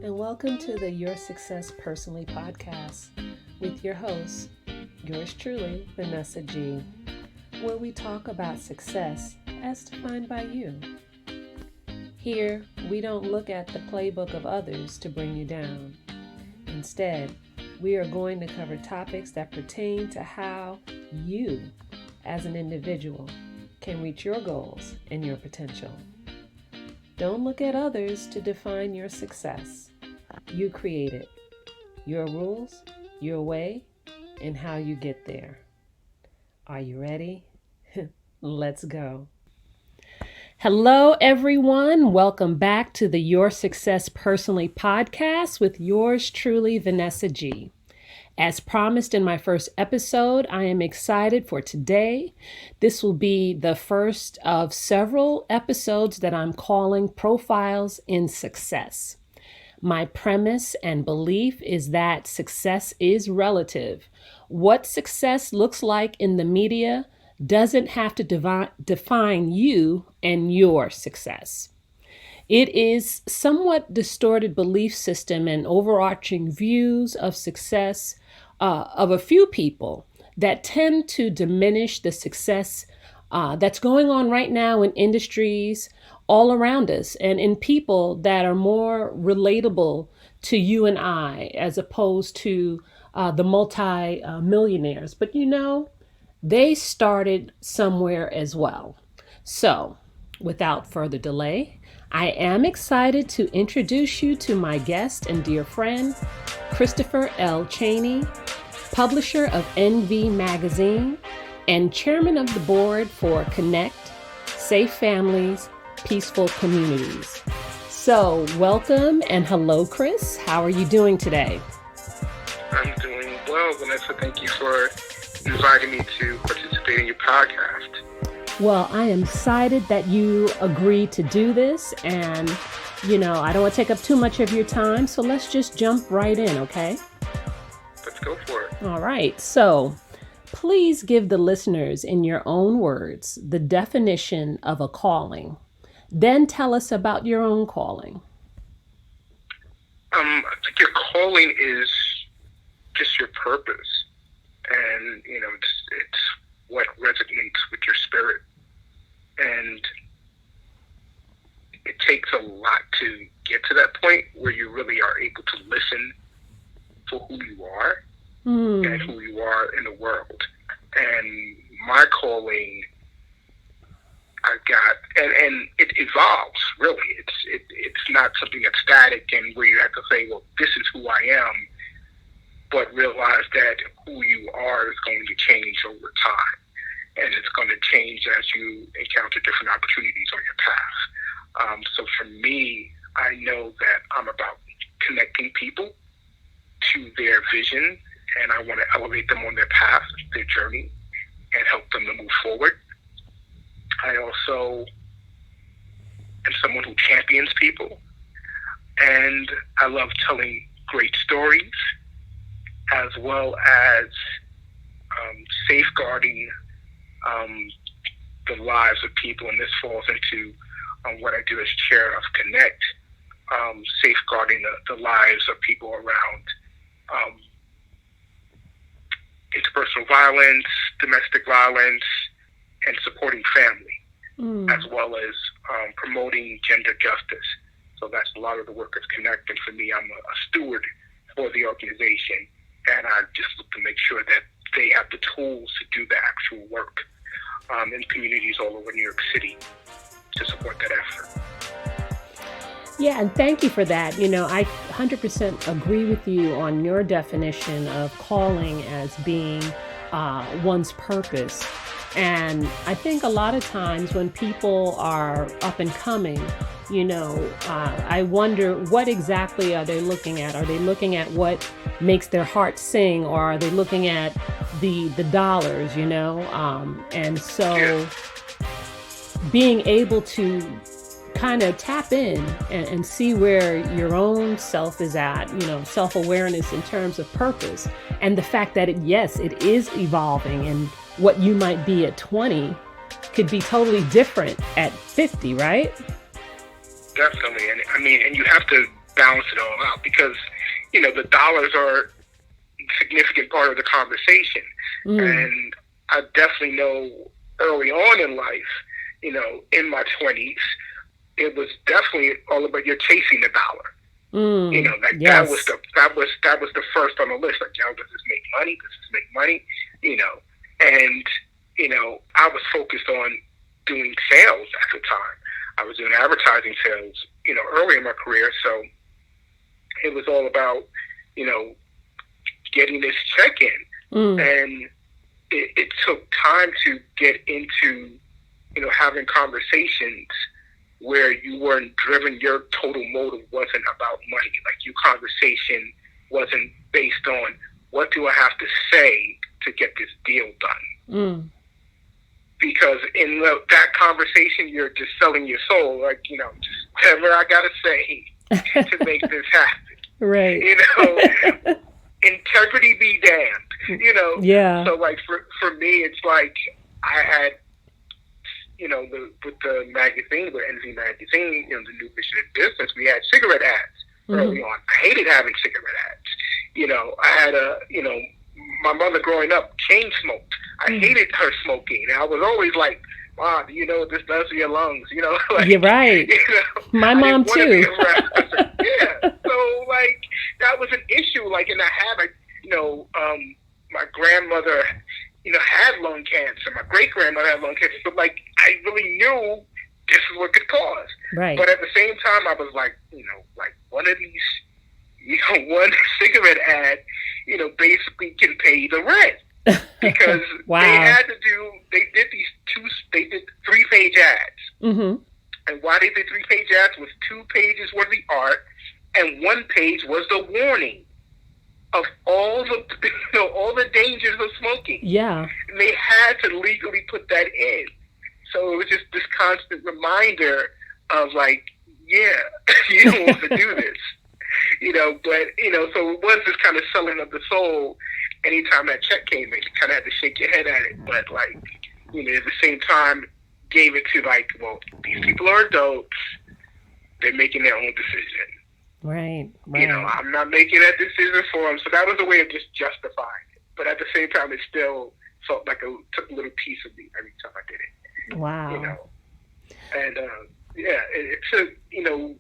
and welcome to the Your Success Personally podcast with your host, yours truly, Vanessa G, where we talk about success as defined by you. Here, we don't look at the playbook of others to bring you down. Instead, we are going to cover topics that pertain to how you, as an individual, can reach your goals and your potential. Don't look at others to define your success. You create it. Your rules, your way, and how you get there. Are you ready? Let's go. Hello, everyone. Welcome back to the Your Success Personally podcast with yours truly, Vanessa G. As promised in my first episode, I am excited for today. This will be the first of several episodes that I'm calling Profiles in Success. My premise and belief is that success is relative. What success looks like in the media doesn't have to define you and your success. It is somewhat distorted belief system and overarching views of success of a few people that tend to diminish the success that's going on right now in industries all around us and in people that are more relatable to you and I as opposed to the multi-millionaires. But they started somewhere as well. So without further delay, I am excited to introduce you to my guest and dear friend, Christopher L. Chaney, publisher of NV Magazine and chairman of the board for Connect, Safe Families, Peaceful Communities. So welcome and hello, Chris. How are you doing today? I'm doing well, Vanessa. Thank you for inviting me to participate in your podcast. Well, I am excited that you agreed to do this, and I don't want to take up too much of your time, so let's just jump right in, okay? Let's go for it. All right, so please give the listeners in your own words the definition of a calling. Then tell us about your own calling. I think your calling is just your purpose, and it's what resonates with your spirit. And it takes a lot to get to that point where you really are able to listen for who you are and who you are in the world. And my calling, I've got, and it evolves, really. It's not something that's static and where you have to say, well, this is who I am, but realize that who you are is going to change over time. And it's going to change as you encounter different opportunities on your path. So for me, I know that I'm about connecting people to their vision, and I want to elevate them on their path, their journey, and help them to move forward. I also am someone who champions people, and I love telling great stories, as well as safeguarding the lives of people, and this falls into what I do as chair of Connect, safeguarding the lives of people around interpersonal violence, domestic violence, and supporting family, as well as promoting gender justice. So that's a lot of the work of Connect, and for me, I'm a steward for the organization, and I just look to make sure that they have the tools to do the actual work in communities all over New York City to support that effort. Yeah, and thank you for that. I 100% agree with you on your definition of calling as being one's purpose. And I think a lot of times when people are up and coming, I wonder what exactly are they looking at? Are they looking at what makes their heart sing, or are they looking at the dollars, And so being able to kind of tap in and see where your own self is at, self-awareness in terms of purpose, and the fact that it is evolving, and what you might be at 20 could be totally different at 50, right? Definitely. And you have to balance it all out, because, the dollars are a significant part of the conversation. And I definitely know early on in life, in my 20s, it was definitely all about you're chasing the dollar. That was the first on the list. Like, does this make money? Does this make money? And I was focused on doing sales at the time. I was doing advertising sales, early in my career. So it was all about, getting this check in. And it took time to get into, having conversations where you weren't driven, your total motive wasn't about money. Like, your conversation wasn't based on, what do I have to say to get this deal done? Because in that conversation, you're just selling your soul. Like, just whatever I got to say to make this happen. Right. Integrity be damned, Yeah. So, like, for me, it's like I had, with the magazine, with NZ Magazine, the New Mission in Business, we had cigarette ads early on. I hated having cigarette ads. I had my mother growing up chain smoked. I hated her smoking. And I was always like, Mom, do you know what this does to your lungs? Like, you're right. My mom too. Yeah. So, like, that was an issue. Like, and I had, my grandmother, had lung cancer. My great grandmother had lung cancer. So, like, I really knew this is what could cause. Right. But at the same time, I was like, like, one of these, one cigarette ad, basically can pay the rent. Because wow. they did 3-page ads. And why they did 3-page ads was 2 pages was the art, and 1 page was the warning of all the dangers of smoking. Yeah. And they had to legally put that in. So it was just this constant reminder of, like, yeah, you don't want to do this. But, so it was this kind of selling of the soul. Anytime that check came in, you kind of had to shake your head at it. But, like, at the same time, gave it to, like, well, these people are adults. They're making their own decision. Right. I'm not making that decision for them. So that was a way of just justifying it. But at the same time, it still felt like it took a little piece of me every time I did it. Wow. And, it took,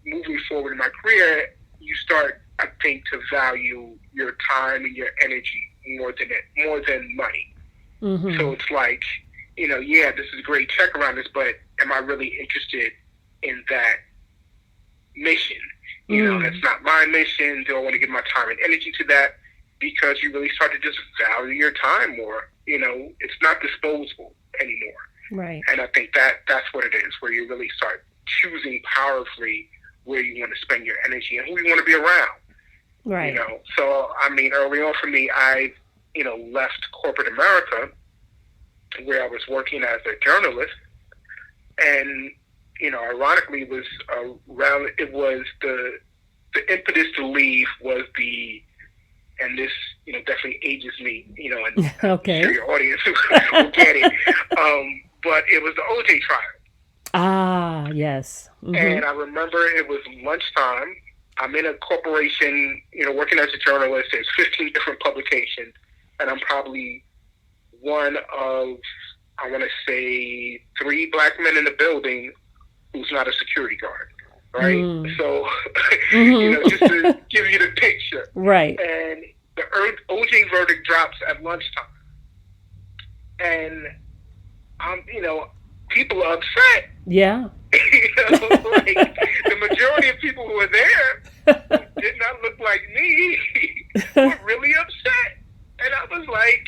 moving forward in my career, you start, I think, to value your time and your energy more than money. So it's like, this is a great check around this, but am I really interested in that mission? That's not my mission. Do I want to give my time and energy to that? Because you really start to just value your time more. It's not disposable anymore. Right. And I think that's what it is, where you really start choosing powerfully where you want to spend your energy and who you want to be around. Right. So, I mean, early on for me, I, left corporate America, where I was working as a journalist. And, ironically, it was the impetus to leave was and this, definitely ages me, and okay. I'm sure your audience will get it. But it was the OJ trial. Ah, yes. And I remember it was lunchtime. I'm in a corporation, working as a journalist. There's 15 different publications, and I'm probably one of, I want to say, 3 black men in the building who's not a security guard, right? So, just to give you the picture. Right. And the OJ verdict drops at lunchtime. And, people are upset. Yeah. Like, the majority of people who were there did not look like me, were really upset. And I was like,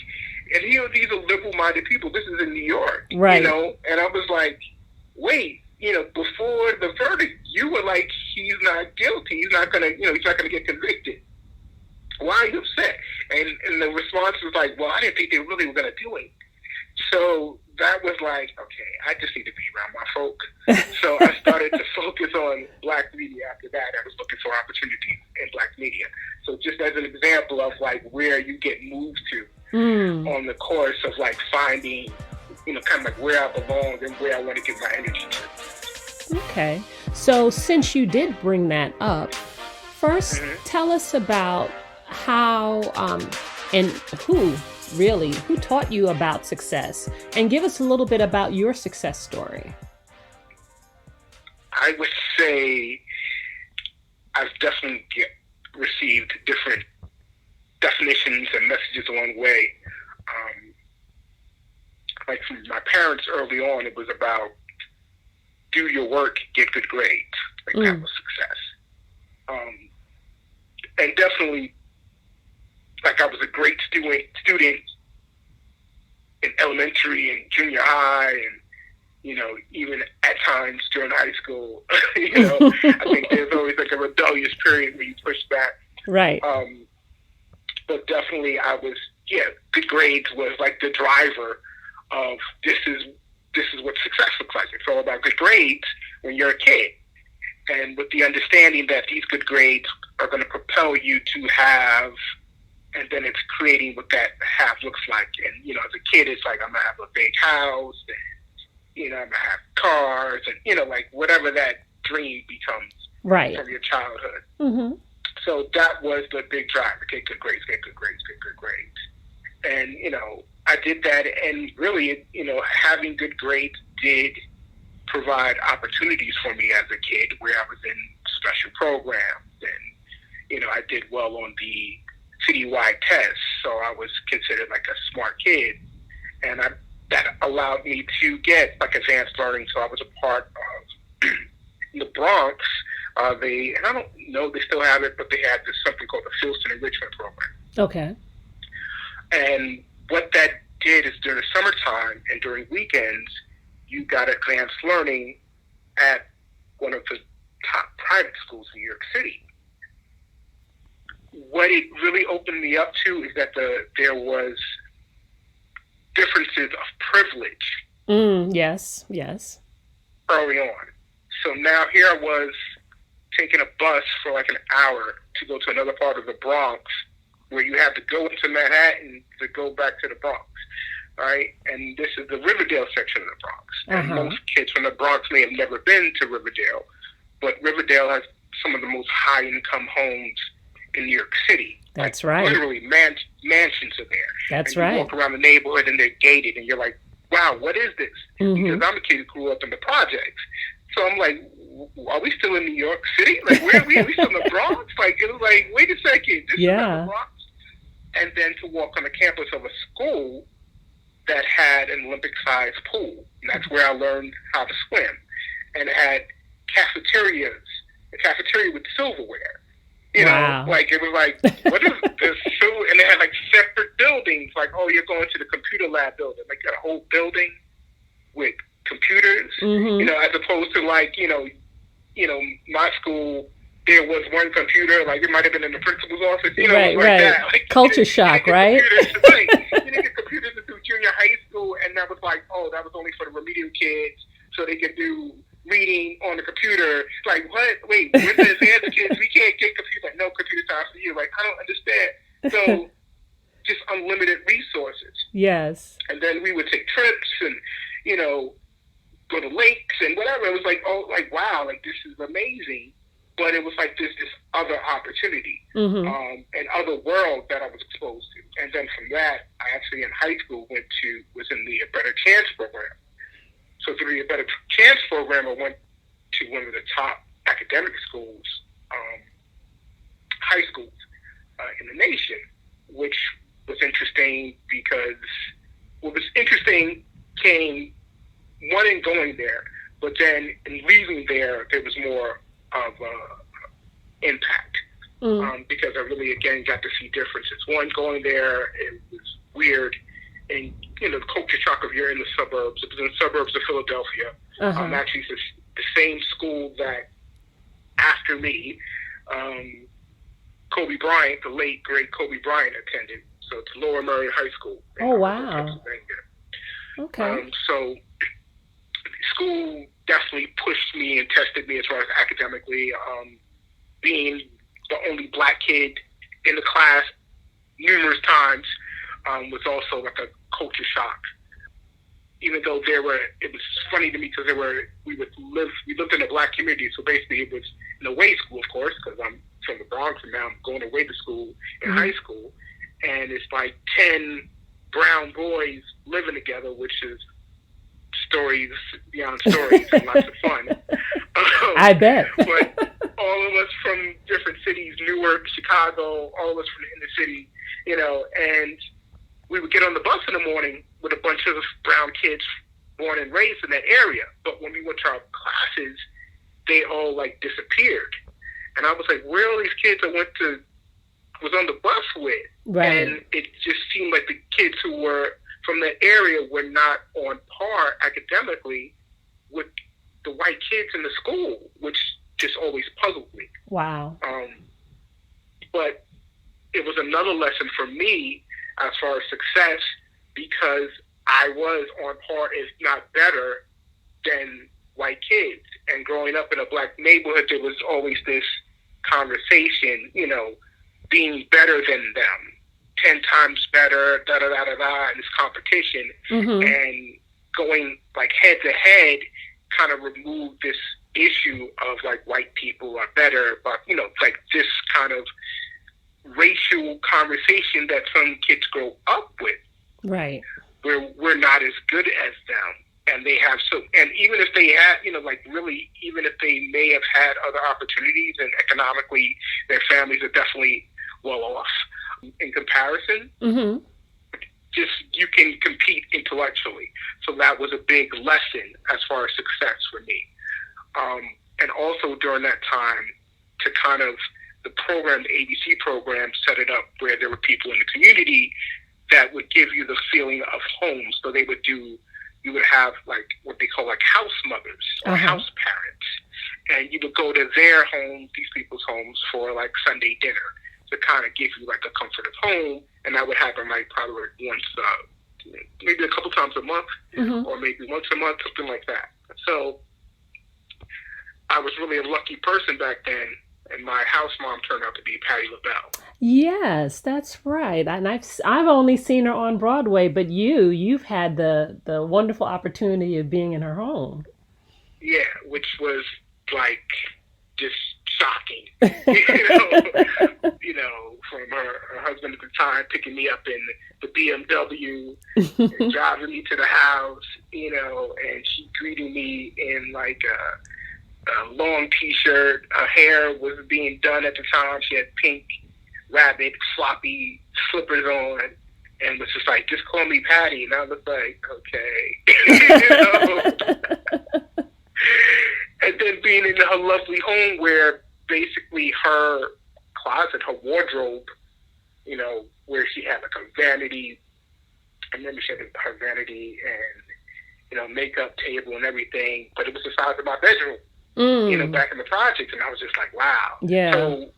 and these are liberal-minded people. This is in New York, right? And I was like, wait, before the verdict, you were like, he's not guilty. He's not gonna, he's not gonna get convicted. Why are you upset? And the response was like, well, I didn't think they really were gonna do it. So that was like, okay, I just need to be around my folk. So I started to focus on black media after that. I was looking for opportunities in black media. So just as an example of, like, where you get moved to on the course of, like, finding, kind of like where I belong and where I want to give my energy to. Okay. So since you did bring that up, First, tell us about how and who taught you about success, and give us a little bit about your success story. I would say I've definitely received different definitions and messages along the way. Like from my parents early on, it was about do your work, get good grades. Like that was success. And definitely, like I was a great student in elementary and junior high, and even at times during high school. I think there's always like a rebellious period where you push back. Right. But definitely, good grades was like the driver of this is what success looks like. It's all about good grades when you're a kid, and with the understanding that these good grades are going to propel you to have, and then it's creating what that have looks like. And as a kid, it's like I'm gonna have a big house, and I'm gonna have cars, and like whatever that dream becomes from your childhood. Mm-hmm. So that was the big driver: get good grades, get good grades, get good grades. And I did that, and really, having good grades did provide opportunities for me as a kid, where I was in special programs, and I did well on the citywide tests, so I was considered like a smart kid, and that allowed me to get like advanced learning. So I was a part of the Bronx. And I don't know they still have it, but they had something called the Fieldston Enrichment Program. Okay. And what that did is during the summertime and during weekends, you got advanced learning at one of the top private schools in New York City. What it really opened me up to is that there was differences of privilege. Yes. Early on. So now here I was taking a bus for like an hour to go to another part of the Bronx, where you have to go into Manhattan to go back to the Bronx, right? And this is the Riverdale section of the Bronx. And most kids from the Bronx may have never been to Riverdale, but Riverdale has some of the most high-income homes in New York City. That's like, right. Literally, mansions are there. That's and right. You walk around the neighborhood and they're gated, and you're like, wow, what is this? Because I'm a kid who grew up in the projects. So I'm like, are we still in New York City? Like, where are we? Are we still in the Bronx? Like, it was like, wait a second, this is not the Bronx. And then to walk on the campus of a school that had an Olympic-sized pool. And that's where I learned how to swim. And it had cafeterias, a cafeteria with silverware. Like, it was like, what is this food? And they had, like, separate buildings. Like, oh, you're going to the computer lab building. Like, a whole building with computers, as opposed to, like, my school, there was one computer, like it might have been in the principal's office, right. That. Like, culture shock, right? You didn't get computers into junior high school, and that was like, that was only for the remedial kids, so they could do reading on the computer. Like, what? Wait, we're the advanced kids, we can't get computers. Like, no computer time for you. Like, I don't understand. So, just unlimited resources. Yes. And then we would take trips and, go to lakes and whatever. It was like, wow, like, this is amazing. But it was like this other opportunity and other world that I was exposed to. And then from that, I actually in high school was in the Better Chance program. So through the Better Chance program, I went to one of the top academic schools, high schools in the nation, which was interesting because what was interesting came, one, in going there, but then in leaving there was more of impact because I really, again, got to see differences. One, going there, it was weird, and the culture shock of you're in the suburbs. It was in the suburbs of Philadelphia. Actually, it's the same school that after me, Kobe Bryant, the late great Kobe Bryant, attended. So it's Lower Merion High School. Oh, wow. Okay. So school definitely pushed me and tested me as far as academically. Being the only black kid in the class numerous times was also like a culture shock. Even though it was funny to me because we lived in a black community, so basically it was an away school, of course, because I'm from the Bronx, and now I'm going away to school in high school, and it's like 10 brown boys living together, which is stories beyond stories and lots of fun. I bet. But all of us from different cities, Newark, Chicago, all of us from the inner city, and we would get on the bus in the morning with a bunch of brown kids born and raised in that area. But when we went to our classes, they all like disappeared. And I was like, where are all these kids I was on the bus with? Right. And it just seemed like the kids who were from that area were not on par academically with the white kids in the school, which just always puzzled me. Wow. But it was another lesson for me as far as success, because I was on par, if not better, than white kids. And growing up in a black neighborhood, there was always this conversation, being better than them, 10 times better, and this competition. And going like head to head kind of removed this issue of like white people are better, but like this kind of racial conversation that some kids grow up with, right, where we're not as good as them, and they have and even if they had, really, even if they may have had other opportunities and economically their families are definitely well off in comparison, just you can compete intellectually. So that was a big lesson as far as success for me. And also during that time, to kind of the program, the ABC program, set it up where there were people in the community that would give you the feeling of home. So they would you would have like what they call like house mothers or house parents. And you would go to their homes, these people's homes, for like Sunday dinner to kind of give you like a comfort of home. And that would happen like probably once, maybe a couple times a month, or maybe once a month, something like that. So I was really a lucky person back then, and my house mom turned out to be Patti Labelle. Yes, that's right. And I've only seen her on Broadway, but you've had the wonderful opportunity of being in her home. Yeah, which was like just shocking. From her husband at the time picking me up in the BMW and driving me to the house, and she greeting me in like a long t-shirt. Her hair was being done at the time. She had pink, rabbit, floppy slippers on, and was just like, just call me Patty. And I was like, okay. And then being in her lovely home where basically her closet, her wardrobe, where she had like a vanity, I remember she had her vanity and, makeup table and everything, but it was the size of my bedroom, back in the projects. And I was just like, wow. Yeah. So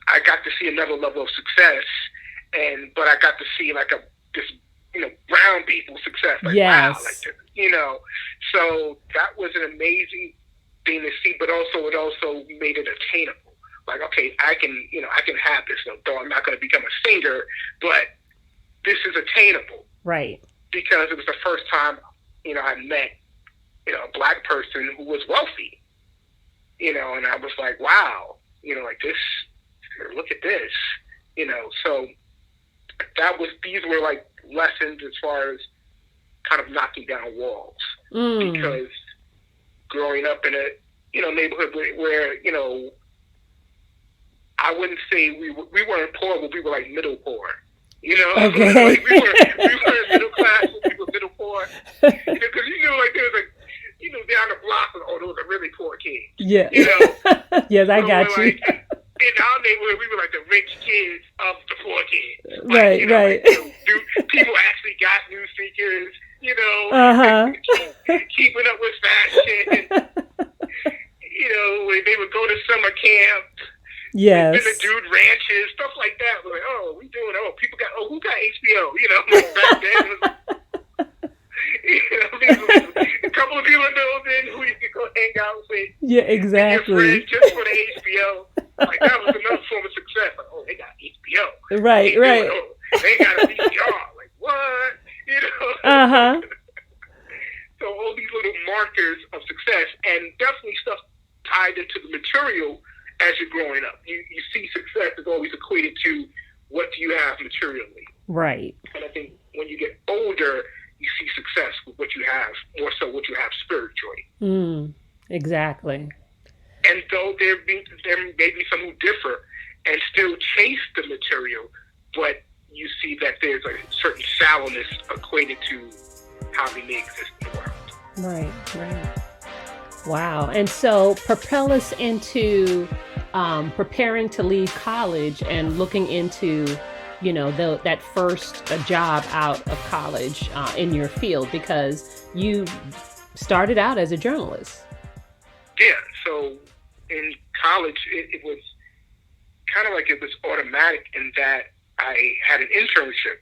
I got to see another level of success, but I got to see like this brown people success. Like, yes. Wow, like, so that was an amazing thing to see, but also it also made it attainable. Like, okay, I can have this, though I'm not going to become a singer, but this is attainable. Right. Because it was the first time, I met, a black person who was wealthy, and I was like, wow, like this, look at this, so these were like lessons as far as kind of knocking down walls, because growing up in a, neighborhood where, I wouldn't say we weren't poor, but we were like middle poor, Okay. Like we were middle class, but we were middle poor, because like there was like, down the block, those are really poor kids. Yeah. Yes, I got you. Like, in our neighborhood, we were like the rich kids of the poor kids. Right, right. Like, people actually got new sneakers, keeping up with fashion. When they would go to summer camp. Yes. Then the dude ranches, stuff like that. We're like, people got, who got HBO? Like back then, it was, a couple of people in the building who you could go hang out with. Yeah, exactly. Your friends just for the HBO. Like, that was another form of success. Like, they got HBO. Right, right. They got a VCR. Like, what? So all these little markers of success, and definitely stuff tied into the material as you're growing up. You see success have materially. Right. And I think when you get older, you see success with what you have, more so what you have spiritually. Exactly. And though there may be some who differ and still chase the material, but you see that there's a certain shallowness equated to how they may exist in the world. Right. Wow. And so propel us into preparing to leave college and looking into, that first job out of college in your field, because you started out as a journalist. Yeah. So in college, it was kind of like it was automatic in that I had an internship,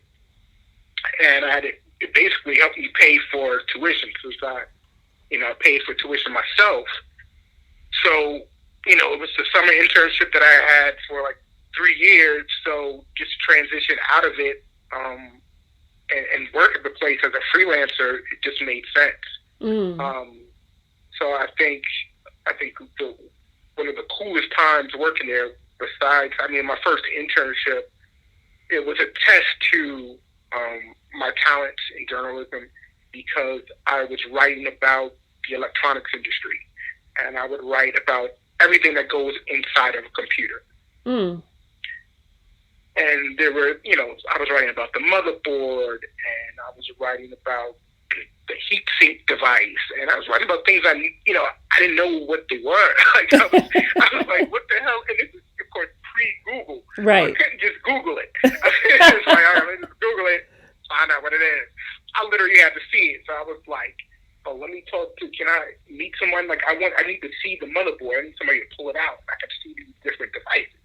and it basically helped me pay for tuition, because I paid for tuition myself. So, it was the summer internship that I had for like 3 years. So just transition out of it and work at the place as a freelancer, it just made sense. So I think one of the coolest times working there, besides, my first internship, it was a test to my talents in journalism, because I was writing about the electronics industry, and I would write about everything that goes inside of a computer. And there were, I was writing about the motherboard, and I was writing about the heat sink device, and I was writing about things I didn't know what they were. Like I was like, what the hell? And this is, of course, pre-Google. Right. I couldn't just Google it. It's like, all right, let's just Google it, find out what it is. I literally had to see it. So I was like, oh, let me talk to, can I meet someone? Like, I need to see the motherboard. I need somebody to pull it out. I can see these different devices.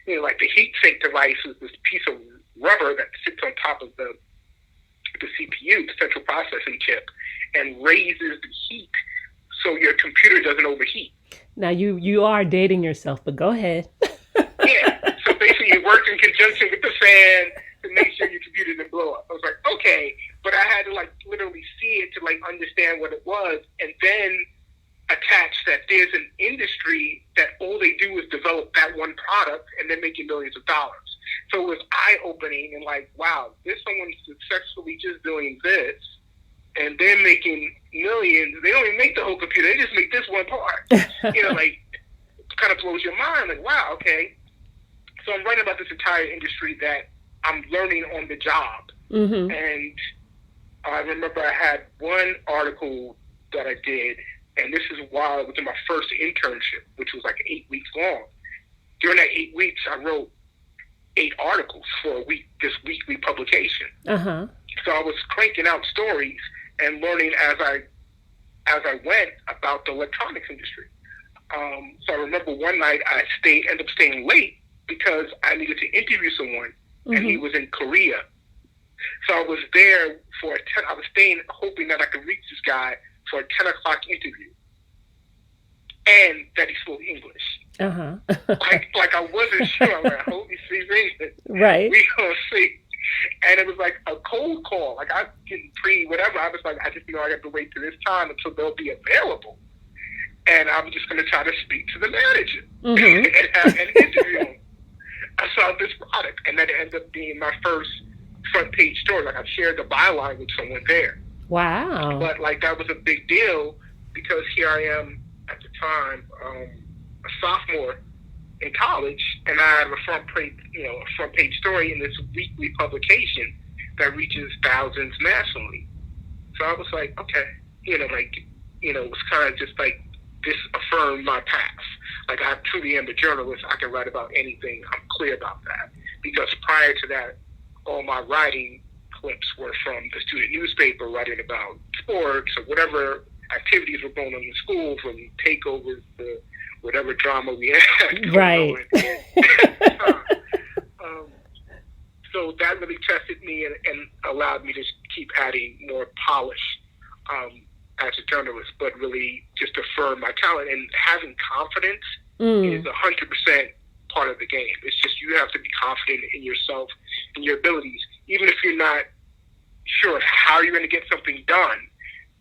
Like the heat sink device is this piece of rubber that sits on top of the CPU, the central processing chip, and raises the heat so your computer doesn't overheat. Now you are dating yourself, but go ahead. Yeah. So basically it works in conjunction with the fan to make sure your computer doesn't blow up. I was like, okay. But I had to literally see it to understand what it was, and then attach that there's an industry that all they do is develop that one product and they're making millions of dollars. So it was eye-opening and wow, there's someone successfully just doing this and they're making millions. They don't even make the whole computer. They just make this one part. It kind of blows your mind. Wow, okay. So I'm writing about this entire industry that I'm learning on the job. And I remember I had one article that I did, and this is while I was in my first internship, which was 8 weeks long. During that 8 weeks, I wrote 8 articles for this weekly publication. So I was cranking out stories and learning as I went about the electronics industry. So I remember one night I ended up staying late because I needed to interview someone, and he was in Korea. So I was there I was staying hoping that I could reach this guy for a 10 o'clock interview, and that he spoke English. I wasn't sure. I hope he speaks English. Right. We gonna see. And it was a cold call. I didn't whatever. I was I just I got to wait till this time until they'll be available, and I'm just gonna try to speak to the manager and interview him. I saw this product, and that ended up being my first front page story. I shared the byline with someone there. Wow. But that was a big deal, because here I am at the time, a sophomore in college, and I have a front page story in this weekly publication that reaches thousands nationally. So I was like, okay, it was kind of just this affirmed my path. I truly am a journalist. I can write about anything. I'm clear about that, because prior to that, all my writing clips were from the student newspaper, writing about sports or whatever activities were going on in school, from takeovers to whatever drama we had. Right. So that really tested me and allowed me to keep adding more polish as a journalist, but really just affirm my talent. And having confidence is 100% part of the game. It's just you have to be confident in yourself and your abilities, even if you're not sure how you're going to get something done.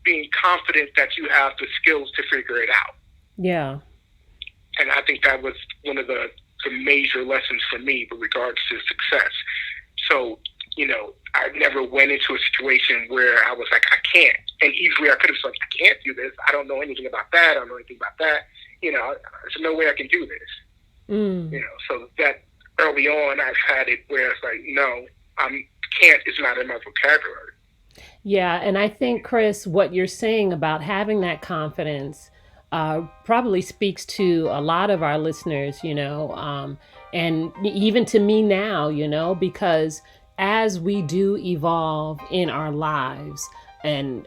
Being confident that you have the skills to figure it out. Yeah. And I think that was one of the major lessons for me with regards to success. So, I never went into a situation where I was like, I can't. And easily I could have said, I can't do this. I don't know anything about that. I don't know anything about that. There's no way I can do this. So that early on I've had it where it's like, no, can't is not in my vocabulary. Yeah, and I think, Chris, what you're saying about having that confidence probably speaks to a lot of our listeners, and even to me now, because as we do evolve in our lives and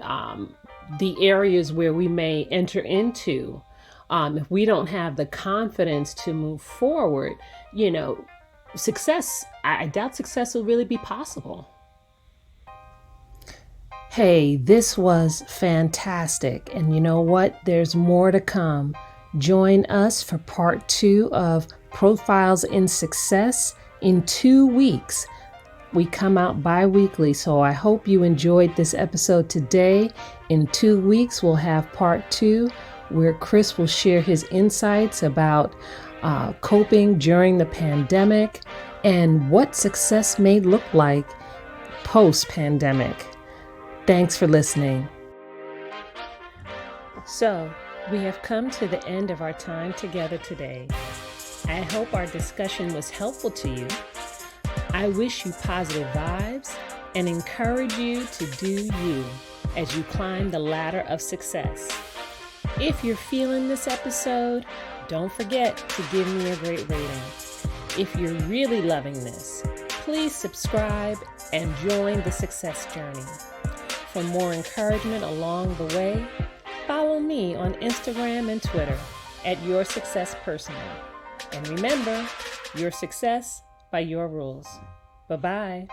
the areas where we may enter into, if we don't have the confidence to move forward, success, I doubt success will really be possible. Hey, this was fantastic. And you know what? There's more to come. Join us for part 2 of Profiles in Success in 2 weeks. We come out bi-weekly, so I hope you enjoyed this episode today. In 2 weeks, we'll have part 2 where Chris will share his insights about coping during the pandemic and what success may look like post-pandemic. Thanks for listening. So, we have come to the end of our time together today. I hope our discussion was helpful to you. I wish you positive vibes and encourage you to do you as you climb the ladder of success. If you're feeling this episode, don't forget to give me a great rating. If you're really loving this, please subscribe and join the success journey. For more encouragement along the way, follow me on Instagram and Twitter at Your Success Personal. And remember, your success by your rules. Bye-bye.